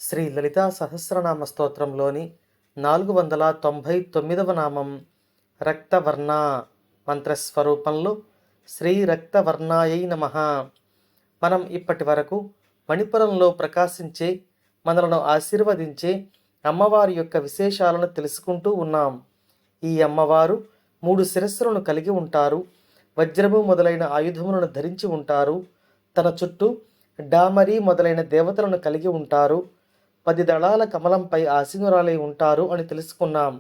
శ్రీ లలితా సహస్రనామ స్తోత్రంలోని 499వ నామం రక్తవర్ణ మంత్రస్వరూపంలో శ్రీ రక్తవర్ణాయై నమః. మనం ఇప్పటి వరకు మణిపురంలో ప్రకాశించే, మనలను ఆశీర్వదించే అమ్మవారి యొక్క విశేషాలను తెలుసుకుంటూ ఉన్నాం. ఈ అమ్మవారు 3 శిరస్సులను కలిగి ఉంటారు. వజ్రము మొదలైన ఆయుధములను ధరించి ఉంటారు. తన చుట్టూ డామరి మొదలైన దేవతలను కలిగి ఉంటారు. 10 దళాల కమలంపై ఆసీనురాలై ఉంటారు అని తెలుసుకున్నాం.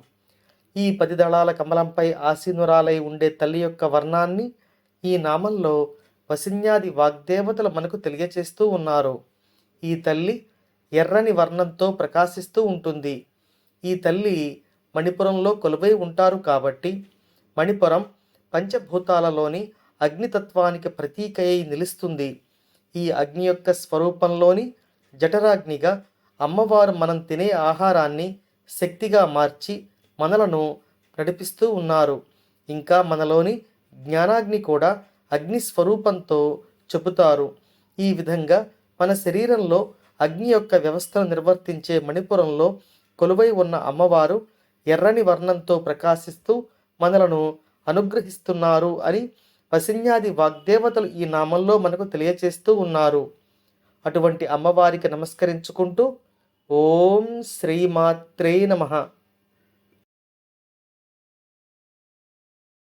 ఈ 10 దళాల కమలంపై ఆసీనురాలై ఉండే తల్లి యొక్క వర్ణాన్ని ఈ నామంలో వసిన్యాది వాగ్దేవతలు మనకు తెలియచేస్తూ ఉన్నారు. ఈ తల్లి ఎర్రని వర్ణంతో ప్రకాశిస్తూ ఉంటుంది. ఈ తల్లి మణిపురంలో కొలువై ఉంటారు కాబట్టి మణిపురం పంచభూతాలలోని అగ్నితత్వానికి ప్రతీకయై నిలుస్తుంది. ఈ అగ్ని యొక్క స్వరూపంలోని జఠరాగ్నిగా అమ్మవారు మనం తినే ఆహారాన్ని శక్తిగా మార్చి మనలను నడిపిస్తూ ఉన్నారు. ఇంకా మనలోని జ్ఞానాగ్ని కూడా అగ్ని స్వరూపంతో చెబుతారు. ఈ విధంగా మన శరీరంలో అగ్ని యొక్క వ్యవస్థను నిర్వర్తించే మణిపురంలో కొలువై ఉన్న అమ్మవారు ఎర్రని వర్ణంతో ప్రకాశిస్తూ మనలను అనుగ్రహిస్తున్నారు అని వసిన్యాది వాగ్దేవతలు ఈ నామంలో మనకు తెలియచేస్తూ ఉన్నారు. అటువంటి అమ్మవారికి నమస్కరించుకుంటూ ఓం శ్రీమాత్రే నమః.